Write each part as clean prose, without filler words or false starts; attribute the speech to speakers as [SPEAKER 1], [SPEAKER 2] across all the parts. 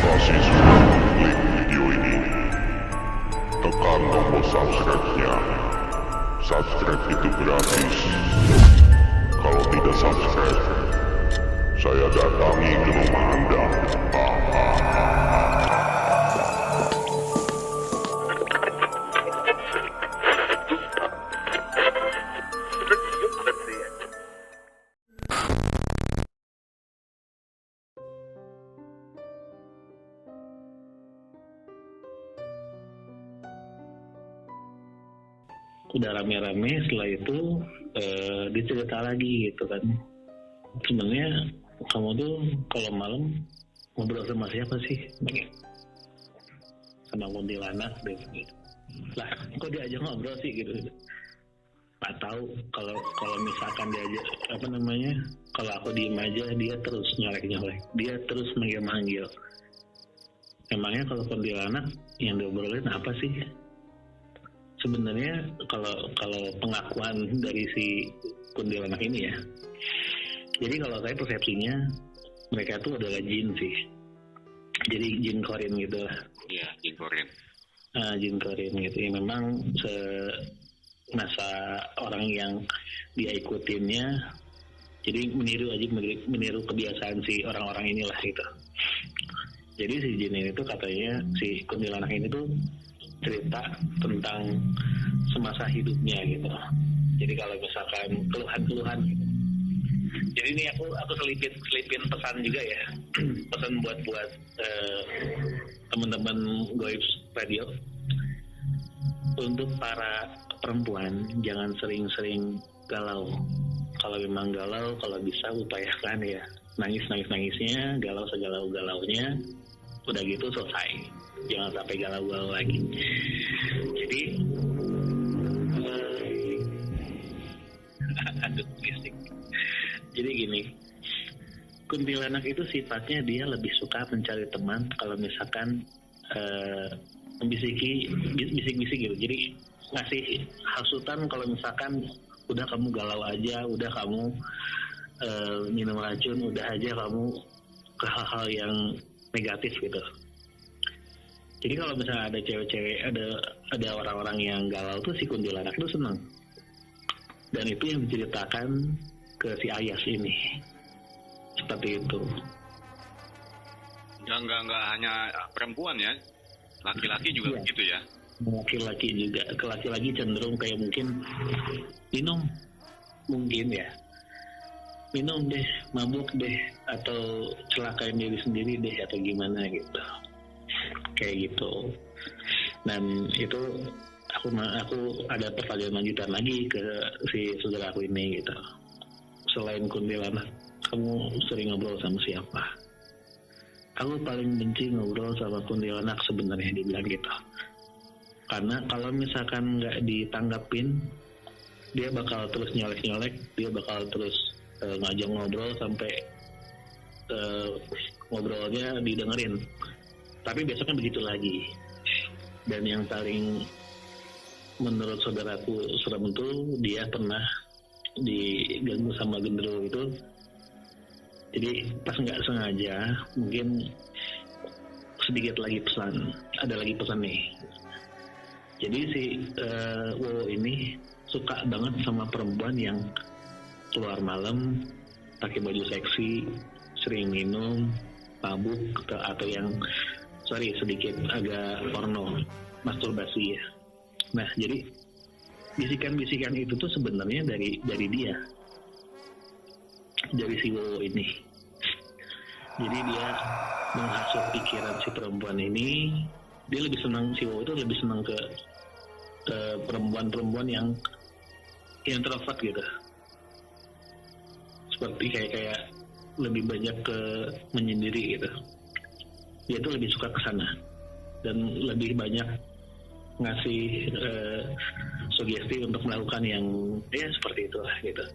[SPEAKER 1] masih sudah mengklik video ini, tekan tombol subscribe-nya. Subscribe itu gratis. Kalau tidak subscribe, saya datangi ke rumah Anda.
[SPEAKER 2] Udah rame-rame, setelah itu dicerita lagi gitu kan. Sebenarnya kamu tuh kalau malam ngobrol sama siapa sih? Sama kuntilanak deh gitu. Lah kok diajak ngobrol sih gitu. Nggak tahu kalau misalkan diajak kalau aku diem aja dia terus nyolek, dia terus manggil. Emangnya kalau kuntilanak yang diobrolin apa sih? Sebenarnya kalau pengakuan dari si kuntilanak ini ya, jadi kalau saya persepsinya mereka itu adalah jin sih, jadi jin korin gitu lah.
[SPEAKER 3] Iya, jin korin.
[SPEAKER 2] Jin korin gitu ya, memang masa orang yang dia ikutinnya, jadi meniru kebiasaan si orang-orang inilah gitu. Jadi si jin ini tuh katanya si kuntilanak ini tuh cerita tentang semasa hidupnya gitu. Jadi kalau misalkan keluhan gitu. Jadi ini aku selipin pesan juga ya. Pesan buat teman-teman Goib Radio. Untuk para perempuan jangan sering-sering galau. Kalau memang galau, kalau bisa upayakan ya nangisnya, galau segalau-galaunya. Udah gitu selesai. Jangan sampai galau-galau lagi. Jadi jadi gini, kuntilanak itu sifatnya dia lebih suka mencari teman kalau misalkan bisik-bisik gitu. Jadi ngasih hasutan kalau misalkan udah kamu galau aja, udah kamu minum racun, udah aja kamu ke hal-hal yang negatif gitu. Jadi kalau misalnya ada cewek-cewek, ada orang-orang yang galau tuh si kuntilanak tuh senang. Dan itu yang diceritakan ke si Ayas ini. Seperti itu.
[SPEAKER 3] Enggak hanya perempuan ya. Laki-laki juga begitu ya.
[SPEAKER 2] Laki-laki juga. Ke laki-laki cenderung kayak mungkin minum. Mungkin ya. Minum deh, mabuk deh, atau celakain diri sendiri deh, atau gimana gitu. Kayak gitu. Dan itu aku ada pertanyaan lanjutan lagi ke si saudara aku ini gitu. Selain kuntilanak, kamu sering ngobrol sama siapa? Aku paling benci ngobrol sama kuntilanak sebenarnya, dia bilang gitu. Karena kalau misalkan nggak ditanggapin, dia bakal terus nyolek, dia bakal terus ngajak ngobrol sampai ngobrolnya didengerin. Tapi besoknya begitu lagi. Dan yang paling menurut saudaraku serem itu, dia pernah diganggu sama genderuwo itu. Jadi pas nggak sengaja, mungkin sedikit lagi pesan, ada lagi pesan nih. Jadi si Wowo ini suka banget sama perempuan yang keluar malam, pakai baju seksi, sering minum, mabuk, atau yang sedikit agak porno, masturbasi ya. Nah, jadi bisikan-bisikan itu tuh sebenarnya dari dia, dari si Wowo ini. Jadi dia menghasut pikiran si perempuan ini. Dia lebih senang, si Wowo itu lebih senang ke perempuan-perempuan yang introvert gitu. Seperti kayak lebih banyak ke menyendiri gitu. Dia tuh lebih suka ke sana dan lebih banyak ngasih sugesti untuk melakukan yang ya seperti itulah gitu.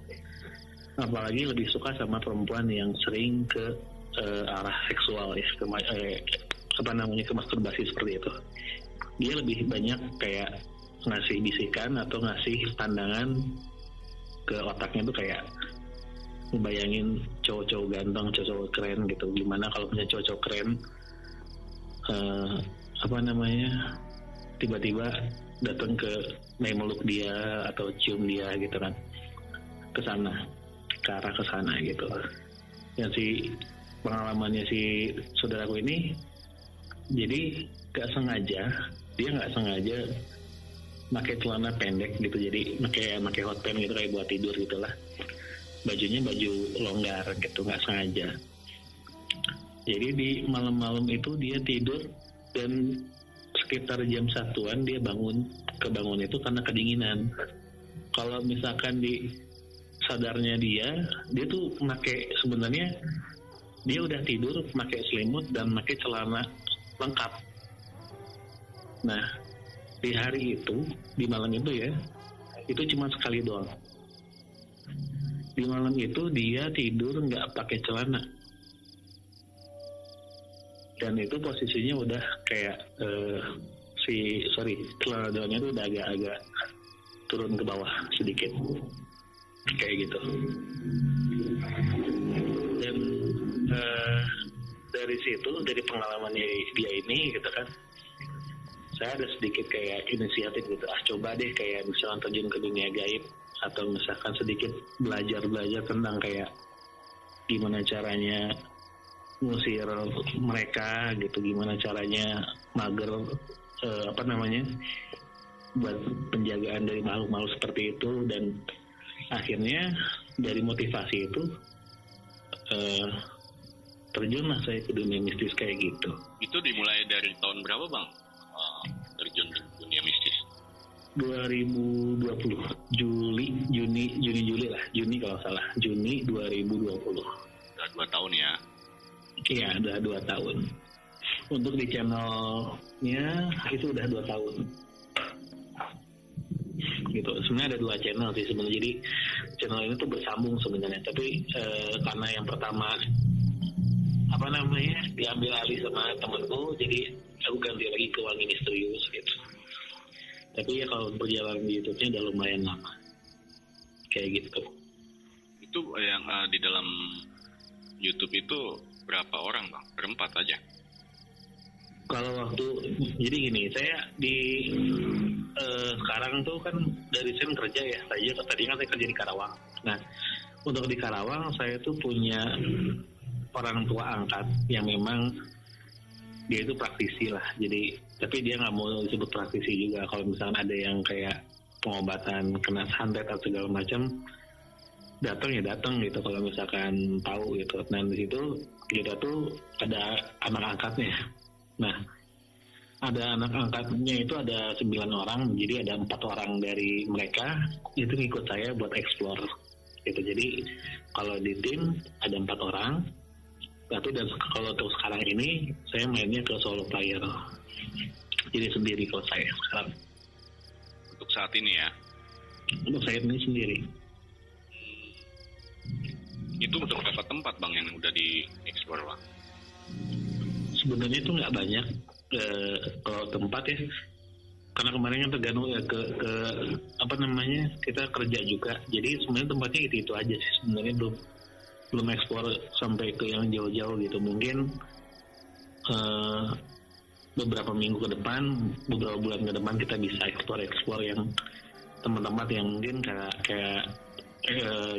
[SPEAKER 2] Apalagi lebih suka sama perempuan yang sering ke arah seksual ya, ke masturbasi seperti itu. Dia lebih banyak kayak ngasih bisikan atau ngasih pandangan ke otaknya tuh kayak ngebayangin cowok-cowok ganteng, cowok-cowok keren gitu. Gimana kalau punya cowok-cowok keren eh, apa namanya, tiba-tiba datang ke meluk dia atau cium dia gitu kan, ke sana, ke arah ke sana gitu. Yang si pengalamannya si saudaraku ini, jadi nggak sengaja pakai celana pendek gitu, jadi pakai hot pants gitu kayak buat tidur gitulah, bajunya baju longgar gitu, nggak sengaja. Jadi di malam-malam itu dia tidur dan sekitar jam 1-an dia kebangun itu karena kedinginan. Kalau misalkan di sadarnya dia tuh sebenarnya dia udah tidur pakai selimut dan pakai celana lengkap. Nah, di hari itu, di malam itu ya, itu cuma sekali doang. Di malam itu dia tidur nggak pakai celana. Dan itu posisinya udah kayak celana dalamnya itu udah agak-agak turun ke bawah sedikit, kayak gitu. Dan dari situ, dari pengalamannya dia ini gitu kan, saya ada sedikit kayak inisiatif gitu, coba deh kayak misalnya terjun ke dunia gaib, atau misalkan sedikit belajar tentang kayak gimana caranya ngusir mereka gitu, gimana caranya mager buat penjagaan dari makhluk-makhluk seperti itu. Dan akhirnya dari motivasi itu terjunlah saya ke dunia mistis kayak gitu.
[SPEAKER 3] Itu dimulai dari tahun berapa bang terjun ke dunia mistis?
[SPEAKER 2] 2020 Juni kalau salah, Juni 2020.
[SPEAKER 3] Udah 2 tahun ya?
[SPEAKER 2] Iya, udah 2 tahun. Untuk di channelnya itu udah 2 tahun. Gitu. Sebenarnya ada 2 channel sih sebenarnya. Jadi channel ini tuh bersambung sebenarnya. Tapi karena yang pertama diambil alih sama temanku, jadi aku ganti lagi ke Wangi Misterius gitu. Tapi ya kalau berjalan di YouTube-nya udah lumayan lama. Kayak gitu.
[SPEAKER 3] Itu yang di dalam YouTube itu berapa orang bang? Berempat aja?
[SPEAKER 2] Kalau jadi gini, saya di sekarang tuh kan dari saya kerja ya, tadinya saya kerja di Karawang. Nah, untuk di Karawang saya tuh punya orang tua angkat yang memang dia itu praktisi lah. Jadi, tapi dia nggak mau disebut praktisi juga. Kalau misalnya ada yang kayak pengobatan kena santet atau segala macam, datang gitu kalau misalkan tahu gitu. Nah di situ kita tuh ada anak angkatnya. Nah ada anak angkatnya itu ada 9 orang, jadi ada 4 orang dari mereka itu ngikut saya buat explore gitu. Jadi kalau di tim ada 4 orang, tapi dan kalau untuk sekarang ini saya mainnya ke solo player, jadi sendiri kalau saya sekarang.
[SPEAKER 3] Untuk saat ini ya?
[SPEAKER 2] Untuk saat ini sendiri.
[SPEAKER 3] Itu untuk berapa tempat bang yang udah di explore bang?
[SPEAKER 2] Sebenarnya itu nggak banyak kalau tempat ya, karena kemarin kan tergantung ya ke kita kerja juga. Jadi sebenarnya tempatnya itu aja sih sebenarnya, belum eksplor sampai ke yang jauh-jauh gitu. Mungkin beberapa minggu ke depan, beberapa bulan ke depan kita bisa eksplor yang tempat-tempat yang mungkin kayak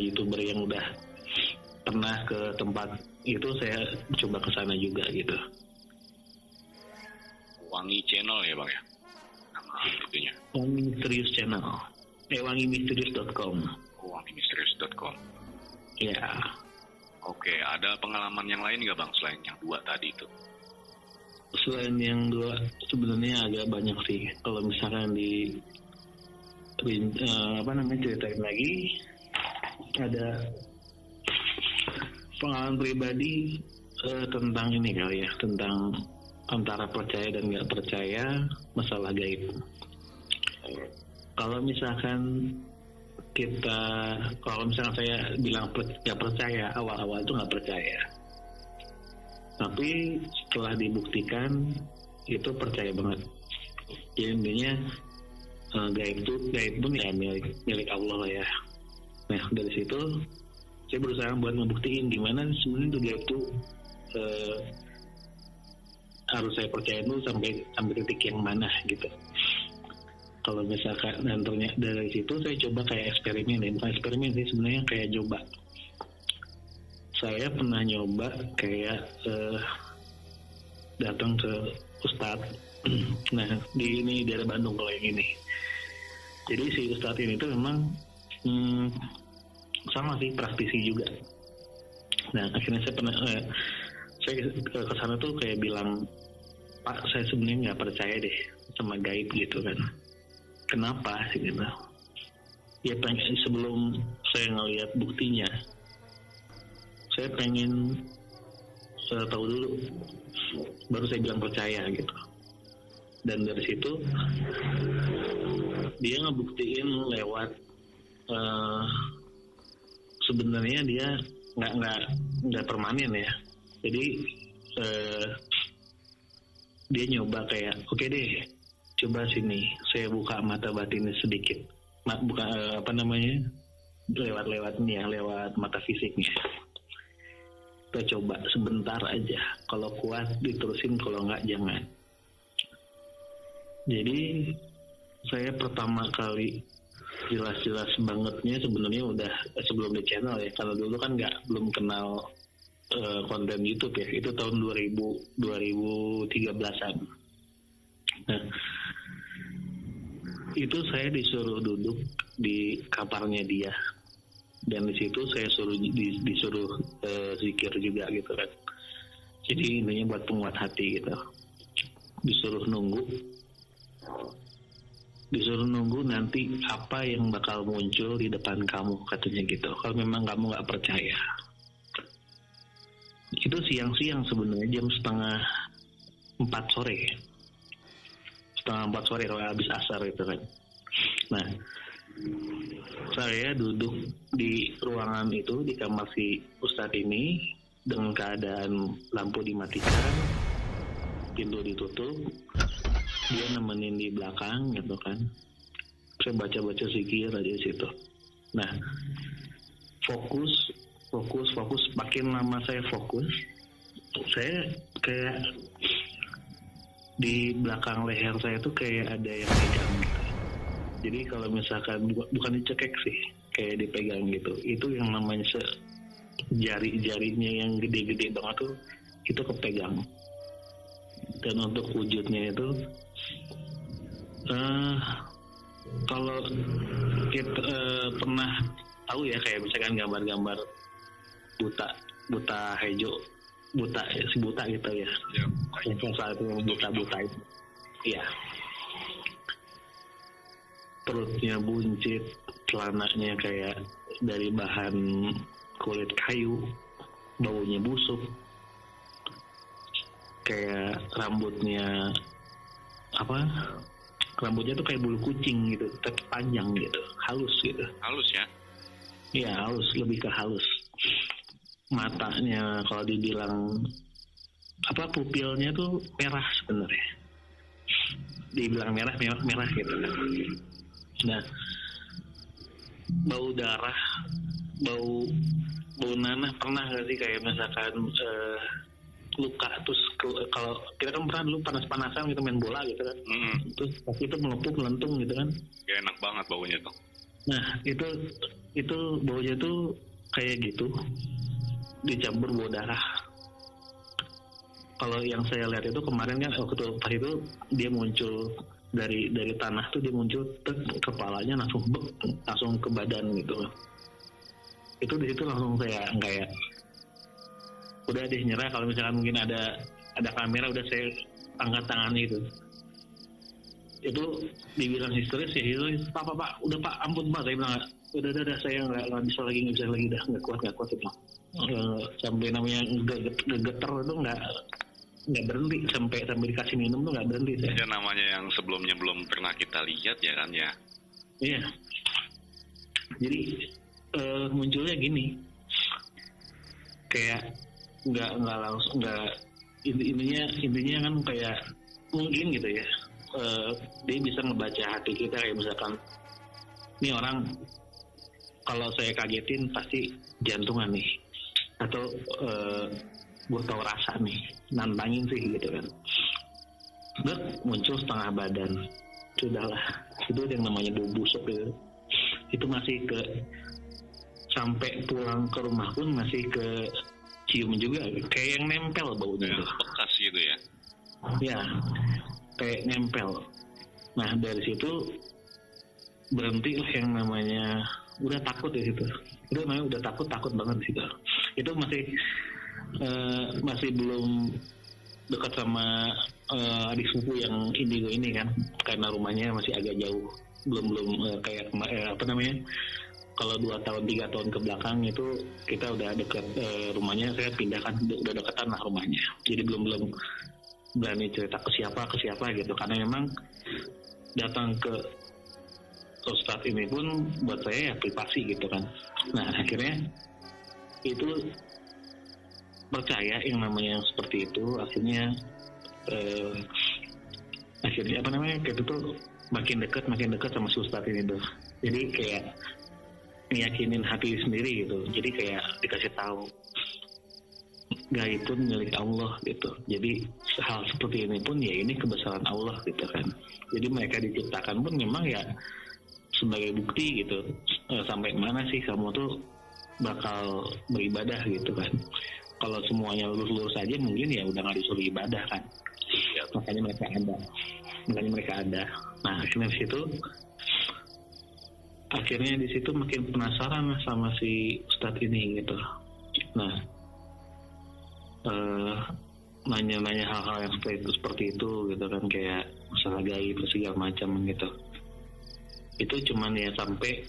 [SPEAKER 2] YouTuber yang udah pernah ke tempat itu, saya coba ke sana juga gitu.
[SPEAKER 3] Wangi Channel ya bang ya? Nama itunya?
[SPEAKER 2] Wangi Misterius Channel. wangimisterius.com.
[SPEAKER 3] wangimisterius.com.
[SPEAKER 2] Ya.
[SPEAKER 3] Oke, ada pengalaman yang lain nggak bang selain yang 2 tadi itu?
[SPEAKER 2] Selain yang 2 sebenarnya agak banyak sih. Kalau misalkan ceritain lagi, ada pengalaman pribadi tentang ini kali ya, tentang antara percaya dan nggak percaya masalah gaib. Kalau misalkan saya bilang nggak percaya, awal-awal itu nggak percaya, tapi setelah dibuktikan itu percaya banget. Jadi intinya gaib pun ya milik Allah lah ya. Nah dari situ saya berusaha buat membuktiin gimana sebenarnya itu gaib itu harus saya percaya dulu sampai titik yang mana gitu. Kalau misalkan dan ternyata dari situ saya coba kayak eksperimen, bukan eksperimen sih sebenarnya, kayak coba. Saya pernah nyoba kayak datang ke Ustadz. Nah di daerah Bandung kalau yang ini. Jadi si Ustadz ini tuh memang sama sih, praktisi juga. Nah akhirnya saya pernah saya ke sana tuh kayak bilang, Pak saya sebenarnya nggak percaya deh sama gaib gitu kan. Kenapa sih gitu? Ya pengen, sebelum saya ngelihat buktinya, saya pengen tahu dulu, baru saya bilang percaya gitu. Dan dari situ dia ngebuktiin lewat sebenarnya dia nggak permanen ya. Jadi dia nyoba kayak, oke deh, coba sini saya buka mata batinnya sedikit, buka lewat mata fisiknya. Kita coba sebentar aja, kalau kuat diterusin, kalau nggak jangan. Jadi saya pertama kali jelas-jelas bangetnya sebenarnya udah sebelum di channel ya. Kalau dulu kan belum kenal konten YouTube ya. Itu tahun 2013-an. Nah, itu saya disuruh duduk di kamarnya dia. Dan di situ saya disuruh zikir juga gitu kan. Jadi intinya buat penguat hati gitu. Disuruh nunggu nanti apa yang bakal muncul di depan kamu, katanya gitu. Kalau memang kamu nggak percaya. Itu siang-siang sebenarnya, jam 3:30 sore. 3:30 sore kalau habis asar itu kan. Nah, saya duduk di ruangan itu, di kamar si Ustadz ini, dengan keadaan lampu dimatikan, pintu ditutup, dia nemenin di belakang gitu kan. Saya baca-baca zikir aja di situ. Nah, fokus, makin lama saya fokus, saya kayak di belakang leher saya tuh kayak ada yang pegang gitu. Jadi kalau misalkan bukan dicekek sih, kayak dipegang gitu. Itu yang namanya jari-jarinya yang gede-gede banget tuh, itu kepegang. Dan untuk wujudnya itu kalau kita pernah tahu ya, kayak misalkan gambar-gambar buta hejo, si buta gitu ya. Yang saat itu buta itu. Iya. Perutnya buncit, celananya kayak dari bahan kulit kayu, baunya busuk. Kayak rambutnya tuh kayak bulu kucing gitu, tapi panjang gitu, halus gitu.
[SPEAKER 3] Halus ya?
[SPEAKER 2] Iya, halus, lebih ke halus. Matanya kalau dibilang pupilnya tuh merah sebenarnya. Dibilang merah gitu. Nah, bau darah, bau nanah, pernah nggak sih kayak misalkan luka terus kalau kita kan pernah dulu panas-panasan gitu main bola gitu kan, terus pasti itu melentung gitu kan,
[SPEAKER 3] gak enak banget baunya tuh.
[SPEAKER 2] Nah itu baunya tuh kayak gitu, dicampur bau darah. Kalau yang saya lihat itu kemarin kan waktu pas itu dia muncul dari tanah tuh, dia muncul kepalanya langsung ke badan gitu. Itu di situ langsung saya kayak udah deh nyerah. Kalau misalkan mungkin ada kamera, udah saya angkat tangan itu dibilang histeris ya, histeris. Pak udah Pak, ampun Pak, saya bilang udah saya nggak bisa lagi dah, nggak kuat itu. Sampai namanya getar itu nggak berhenti, sampai dikasih minum tuh nggak berhenti saya.
[SPEAKER 3] Ya namanya yang sebelumnya belum pernah kita lihat ya kan ya.
[SPEAKER 2] Iya. Jadi munculnya gini, kayak nggak langsung, intinya kan kayak mungkin gitu ya, dia bisa ngebaca hati kita. Kayak misalkan ini orang kalau saya kagetin pasti jantungan nih, atau gue tahu rasa nih, nantangin sih gitu kan. Udah muncul setengah badan, sudahlah, itu yang namanya bau busuk gitu. Itu masih sampai pulang ke rumah pun masih cium juga, kayak yang nempel baunya tuh.
[SPEAKER 3] Bekas gitu ya?
[SPEAKER 2] Ya, kayak nempel. Nah dari situ berhenti yang namanya udah takut ya situ. Itu namanya udah takut banget di situ. Itu masih belum dekat sama adik sepupu yang indigo ini kan, karena rumahnya masih agak jauh, belum kayak apa namanya, kalau 2 tahun 3 tahun ke belakang itu kita udah deket rumahnya, saya pindahkan, udah deketan lah rumahnya, jadi belum berani cerita ke siapa gitu, karena memang datang ke Ustadz ini pun buat saya ya privasi gitu kan. Nah akhirnya itu percaya yang namanya seperti itu, akhirnya apa namanya, kita tuh makin dekat sama si Ustadz ini tuh. Jadi kayak meyakinin hati sendiri gitu. Jadi kayak dikasih tahu gaib pun milik Allah gitu. Jadi hal seperti ini pun ya ini kebesaran Allah gitu kan. Jadi mereka diciptakan pun memang ya sebagai bukti gitu. Sampai mana sih kamu tuh bakal beribadah gitu kan. Kalau semuanya lurus-lurus aja mungkin ya udah nggak disuruh ibadah kan. Ya, makanya mereka ada. Nah akhirnya di situ makin penasaran sama si Ustadz ini gitu. Nah nanya-nanya hal-hal yang seperti itu gitu kan, kayak masalah gaib segala macam gitu. Itu cuman ya sampai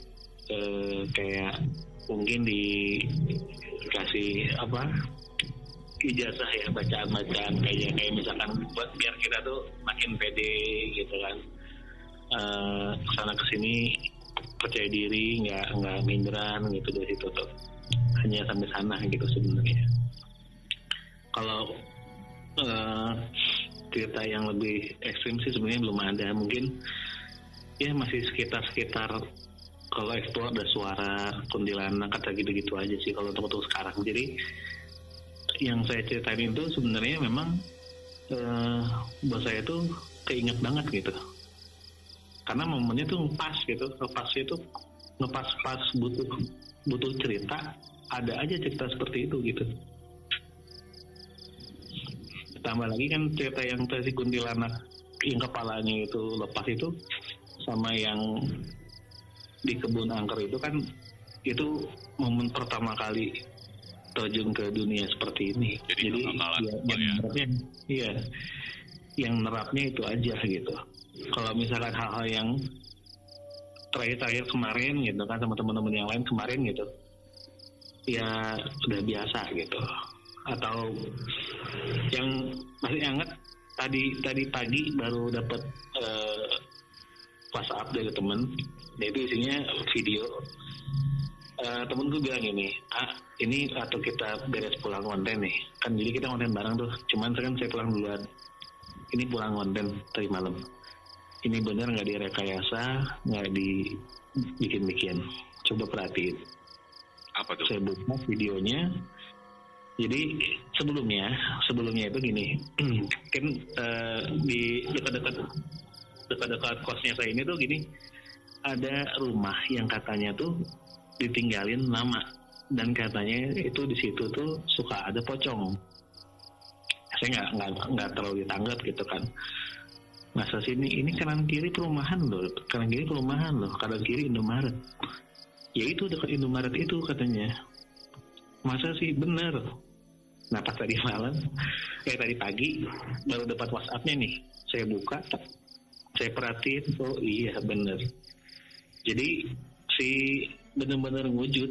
[SPEAKER 2] kayak mungkin dikasih apa ijazah ya, bacaan kayak misalkan buat biar kita tuh makin pede gitu kan, kesana kesini percaya diri, nggak minderan gitu dari situ tuh, hanya sampai sana gitu sebenarnya. Kalau cerita yang lebih ekstrim sih sebenarnya belum ada, mungkin ya masih sekitar kalau eksplor ada suara kuntilanak kata gitu aja sih kalau untuk sekarang. Jadi yang saya ceritain itu sebenarnya memang buat saya tuh keinget banget gitu, karena momennya tuh pas butuh cerita, ada aja cerita seperti itu gitu. Tambah lagi kan cerita yang si kuntilanak yang kepalanya itu lepas itu sama yang di kebun angker itu kan, itu momen pertama kali terjun ke dunia seperti ini. Jadi yang nerapnya itu aja gitu. Kalau misalkan hal-hal yang terakhir kemarin gitu kan sama teman-teman yang lain kemarin gitu, ya udah biasa gitu. Atau yang masih hangat tadi pagi baru dapat WhatsApp dari temen, itu isinya video. Temen gue bilang ini atau kita beres pulang konten nih kan, jadi kita konten bareng tuh, cuman kan saya pulang duluan, ini pulang konten tadi malam, ini bener nggak direkayasa, nggak dibikin, coba perhatiin.
[SPEAKER 3] Apa tuh? Saya
[SPEAKER 2] buka videonya. Jadi sebelumnya itu gini, kan di dekat kosnya saya ini tuh gini, ada rumah yang katanya tuh ditinggalin lama, dan katanya itu di situ tuh suka ada pocong. Saya nggak terlalu ditanggap gitu kan. Masa sini ini kanan kiri perumahan loh, kanan kiri Indomaret. Ya itu dekat Indomaret itu katanya. Masa sih bener. Nah pas tadi pagi baru dapat WhatsApp-nya nih, saya buka, saya perhatiin, oh iya bener. Jadi si bener-bener ngewujud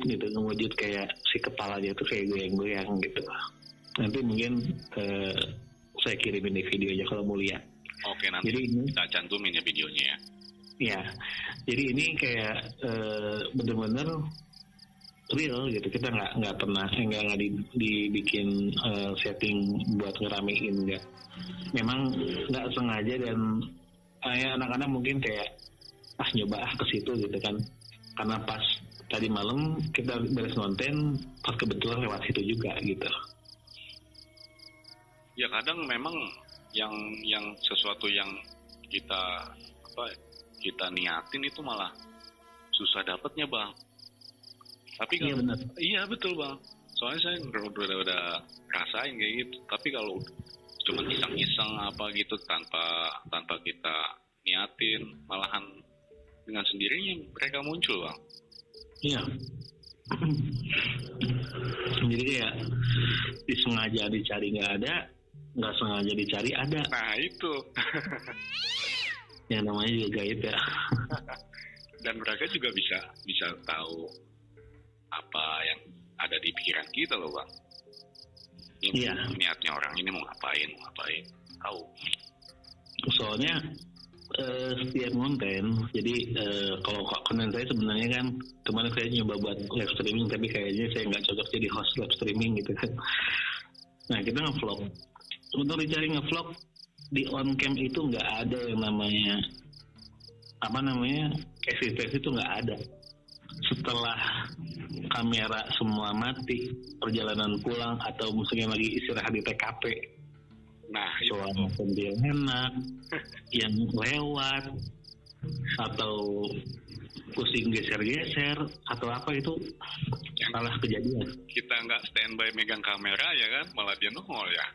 [SPEAKER 2] kayak si kepalanya tuh kayak goyang-goyang gitu. Nanti mungkin saya kirimin di videonya kalau mau lihat.
[SPEAKER 3] Oke, nanti jadi kita cantumin ya videonya ya.
[SPEAKER 2] Ya, jadi ini kayak bener-bener real gitu. Kita nggak pernah dibikin setting buat ngeramein, nggak. Memang nggak sengaja, dan anak-anak mungkin kayak nyoba ke situ gitu kan, karena pas tadi malam kita beres konten pas kebetulan lewat situ juga gitu.
[SPEAKER 3] Ya kadang memang yang sesuatu yang kita niatin itu malah susah dapatnya bang. Tapi
[SPEAKER 2] Iya
[SPEAKER 3] kalau
[SPEAKER 2] benar.
[SPEAKER 3] iya betul bang. Soalnya saya udah rasain kayak gitu. Tapi kalau cuma iseng-iseng apa gitu tanpa kita niatin, malahan dengan sendirinya mereka muncul bang.
[SPEAKER 2] Iya. Jadi kayak disengaja dicari nggak ada, nggak sengaja dicari ada.
[SPEAKER 3] Nah itu.
[SPEAKER 2] Yang namanya juga gaib ya.
[SPEAKER 3] Dan mereka juga bisa tahu apa yang ada di pikiran kita loh bang. Ini
[SPEAKER 2] Iya.
[SPEAKER 3] niatnya orang ini mau ngapain tahu.
[SPEAKER 2] Soalnya setiap konten, jadi kalau konten saya sebenarnya kan kemarin saya nyoba buat live streaming, tapi kayaknya saya nggak cocok jadi host live streaming gitu kan. Nah kita ngevlog, untuk dicari ngevlog di on cam itu nggak ada yang namanya eksistensi itu nggak ada. Setelah kamera semua mati, perjalanan pulang atau misalnya lagi istirahat di TKP,
[SPEAKER 3] Nah
[SPEAKER 2] suara
[SPEAKER 3] itu.
[SPEAKER 2] mobil enak yang lewat atau pusing geser-geser atau apa itu salah kejadian.
[SPEAKER 3] Kita nggak standby megang kamera ya kan, malah dia nongol ya.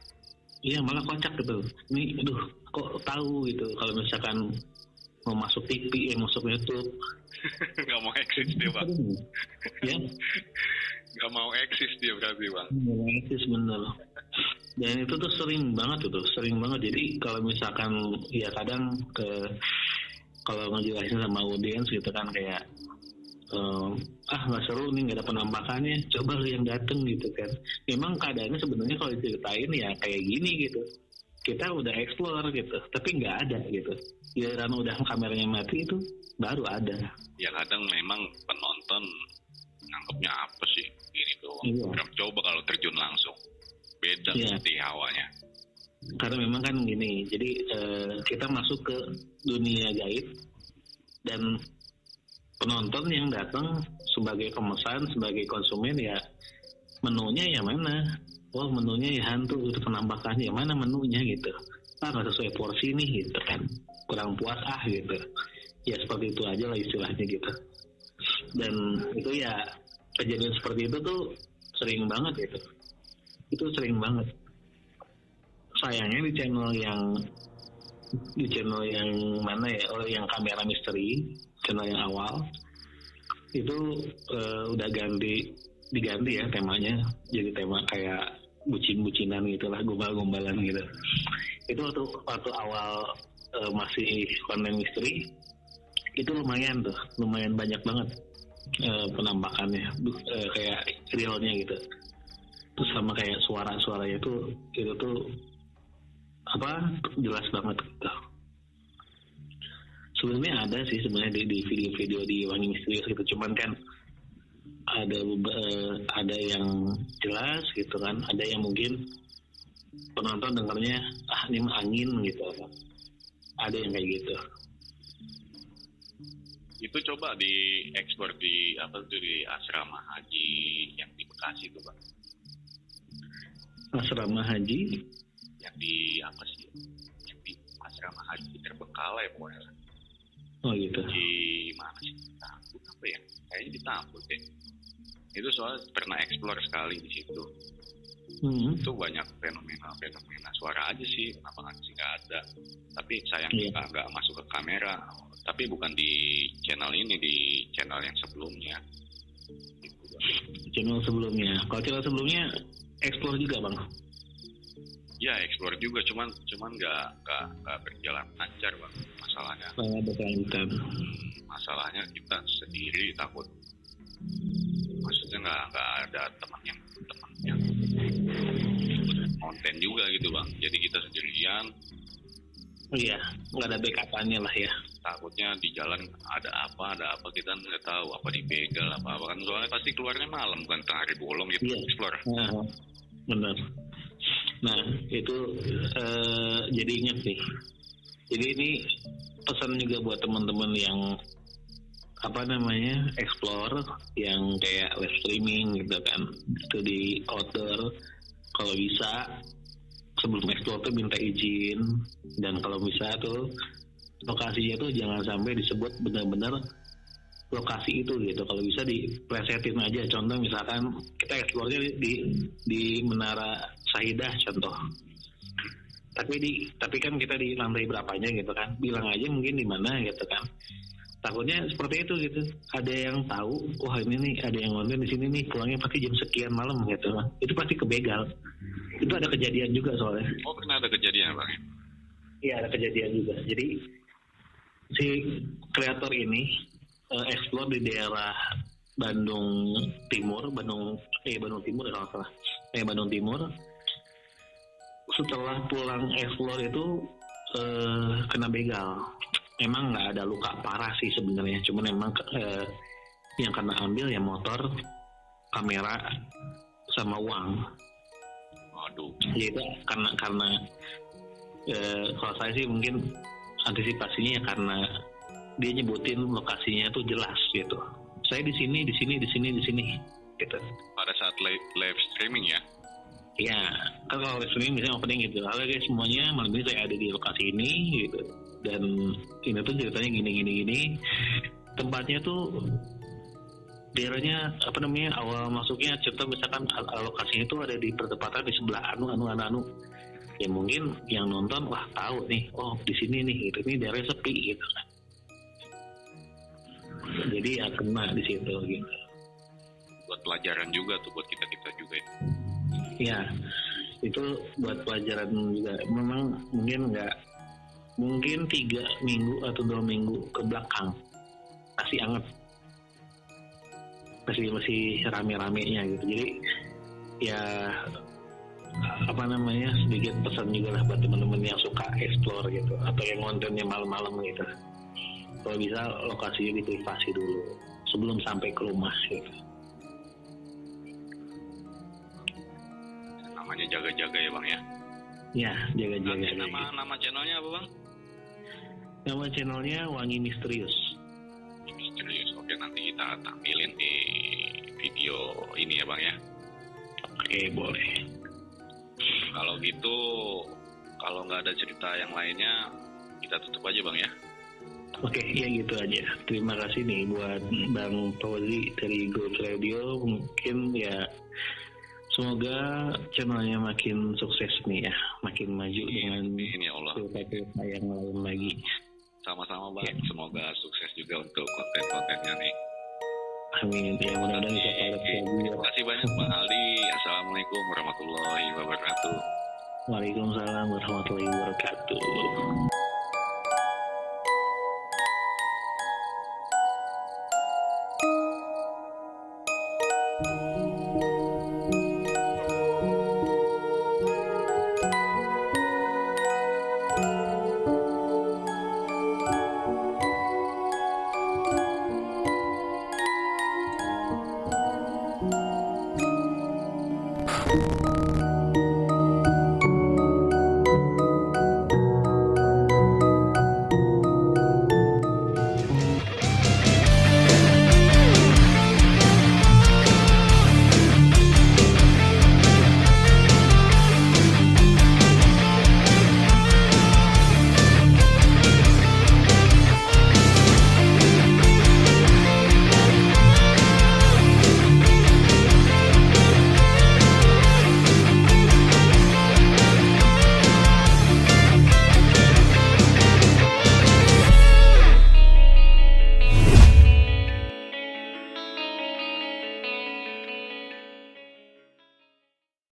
[SPEAKER 2] Iya malah kocak gitu. Ini aduh kok tahu gitu kalau misalkan mau masuk TV, masuk YouTube.
[SPEAKER 3] Nggak mau eksis dia bang.
[SPEAKER 2] Ya,
[SPEAKER 3] Nggak mau eksis dia berarti bang.
[SPEAKER 2] itu bener. Dan itu tuh sering banget. Jadi kalau misalkan ya kadang kalau ngejelasin sama audiens gitu kan kayak nggak seru nih, nggak ada penampakannya, coba lu yang dateng gitu kan. Memang keadaannya sebenarnya kalau diceritain ya kayak gini gitu, kita udah explore gitu tapi nggak ada gitu. Giliran udah kameranya mati itu baru ada.
[SPEAKER 3] Ya kadang memang penonton nangkepnya apa sih gini doang.
[SPEAKER 2] Iya.
[SPEAKER 3] Coba kalau terjun langsung beda
[SPEAKER 2] Iya.
[SPEAKER 3] seperti hawanya.
[SPEAKER 2] Karena memang kan gini, jadi kita masuk ke dunia gaib dan penonton yang datang sebagai pemesan, sebagai konsumen ya menunya ya mana? Oh menunya ya hantu, itu penampakannya mana menunya gitu. Nggak sesuai porsi nih gitu kan, kurang puas gitu. Ya seperti itu aja lah istilahnya gitu. Dan itu ya kejadian seperti itu tuh sering banget gitu. Itu sering banget. Sayangnya di channel yang mana ya, yang kamera misteri, channel yang awal itu udah diganti ya temanya, jadi tema kayak bucin-bucinan gitulah, gombal-gombalan gitu. Itu waktu awal masih konten misteri itu lumayan banyak banget penampakannya, kayak realnya gitu. Terus sama kayak suara-suaranya itu tuh jelas banget gitu. Sebenarnya ada sih sebenarnya di video-video di Wangi Misterius gitu, cuman kan ada yang jelas gitu kan, ada yang mungkin penonton dengarnya ini mah angin gitu, ada yang kayak gitu.
[SPEAKER 3] Itu coba diekspor di asrama haji yang di Bekasi itu Pak.
[SPEAKER 2] Asrama haji
[SPEAKER 3] Yang di asrama haji Terbengkalai pokoknya.
[SPEAKER 2] oh gitu.
[SPEAKER 3] Di mana sih? Tambun apa ya? Kayaknya di Tambun deh. Itu soalnya pernah eksplor sekali di situ. Itu banyak fenomena suara aja sih, penampakan sih nggak ada. Tapi sayang nggak masuk ke kamera. Tapi bukan di channel ini, di channel yang sebelumnya.
[SPEAKER 2] Channel sebelumnya. Kalau channel sebelumnya explore juga bang?
[SPEAKER 3] Ya explore juga, cuman nggak berjalan lancar bang. Masalahnya.
[SPEAKER 2] Berkelanjutan.
[SPEAKER 3] Masalahnya kita sendiri takut. Maksudnya nggak ada teman yang konten juga gitu bang. Jadi kita sendirian.
[SPEAKER 2] Oh iya, nggak ada backup-annya lah ya.
[SPEAKER 3] Takutnya di jalan ada apa kita nggak tahu, apa dibegal apa kan, soalnya pasti keluarnya malam kan, tengah hari bolong gitu. Explore.
[SPEAKER 2] Benar. Nah itu jadi ingat nih. Jadi ini pesan juga buat teman-teman yang explore, yang kayak live streaming gitu kan, itu di outdoor kalau bisa sebelum explore tuh minta izin, dan kalau bisa tuh lokasinya tuh jangan sampai disebut benar-benar lokasi itu gitu. Kalau bisa diplesetin aja. Contoh misalkan kita explore-nya di Menara Sahidah contoh. Tapi kan kita di lantai berapanya gitu kan. Bilang aja mungkin di mana gitu kan. Takutnya seperti itu gitu. Ada yang tahu, wah ini nih ada yang nonton di sini nih, pulangnya pasti jam sekian malam gitu. Itu pasti kebegal. Itu ada kejadian juga soalnya.
[SPEAKER 3] Oh, pernah ada kejadian, Bang?
[SPEAKER 2] Iya, ada kejadian juga. Jadi si kreator ini explore di daerah Bandung Timur Bandung Timur kalau salah. Bandung Timur. Setelah pulang explore itu kena begal. Emang nggak ada luka parah sih sebenarnya, cuman emang yang kena ambil ya motor, kamera, sama uang.
[SPEAKER 3] Waduh.
[SPEAKER 2] Jadi karena kalau saya sih mungkin antisipasinya ya karena dia nyebutin lokasinya tuh jelas gitu. Saya di sini gitu.
[SPEAKER 3] Pada saat live streaming ya?
[SPEAKER 2] Iya, kan kalau live streaming misalnya opening gitu. Halo guys semuanya, malam ini saya ada di lokasi ini gitu. Dan ini tuh ceritanya gini. Tempatnya tuh daerahnya awal masuknya contoh misalkan lokasinya itu ada di pertempatan di sebelah anu. Ya mungkin yang nonton wah tahu nih, oh di sini nih gitu. Ini daerahnya sepi gitu kan. Jadi ya kena di situ gitu.
[SPEAKER 3] Buat pelajaran juga tuh buat kita juga ya.
[SPEAKER 2] Ya, itu buat pelajaran juga. Memang mungkin 3 minggu atau 2 minggu ke belakang masih anget, masih rame-ramenya gitu. Jadi ya sedikit pesan juga lah buat teman-teman yang suka explore gitu atau yang kontennya malam-malam gitu. Kalau bisa lokasinya diprivasi dulu sebelum sampai ke rumah gitu.
[SPEAKER 3] Namanya jaga-jaga ya Bang ya?
[SPEAKER 2] Ya, jaga-jaga.
[SPEAKER 3] Nama channelnya apa Bang?
[SPEAKER 2] Nama channelnya Wangi Misterius.
[SPEAKER 3] Misterius, oke nanti kita tampilin di video ini ya Bang ya?
[SPEAKER 2] Oke, boleh.
[SPEAKER 3] Kalau gitu, kalau nggak ada cerita yang lainnya, kita tutup aja Bang ya?
[SPEAKER 2] Oke, ya gitu aja. Terima kasih nih buat Bang Fauzi dari Growth Radio. Mungkin ya semoga channelnya makin sukses nih ya, makin maju dengan
[SPEAKER 3] ini ya Allah.
[SPEAKER 2] cerita-cerita yang lain lagi.
[SPEAKER 3] Sama-sama Bang, semoga sukses juga untuk konten-kontennya nih.
[SPEAKER 2] Amin. Ya mudah-mudahan bisa pada
[SPEAKER 3] Terima kasih banyak Bang Aldi. Assalamualaikum warahmatullahi wabarakatuh.
[SPEAKER 2] Waalaikumsalam warahmatullahi wabarakatuh.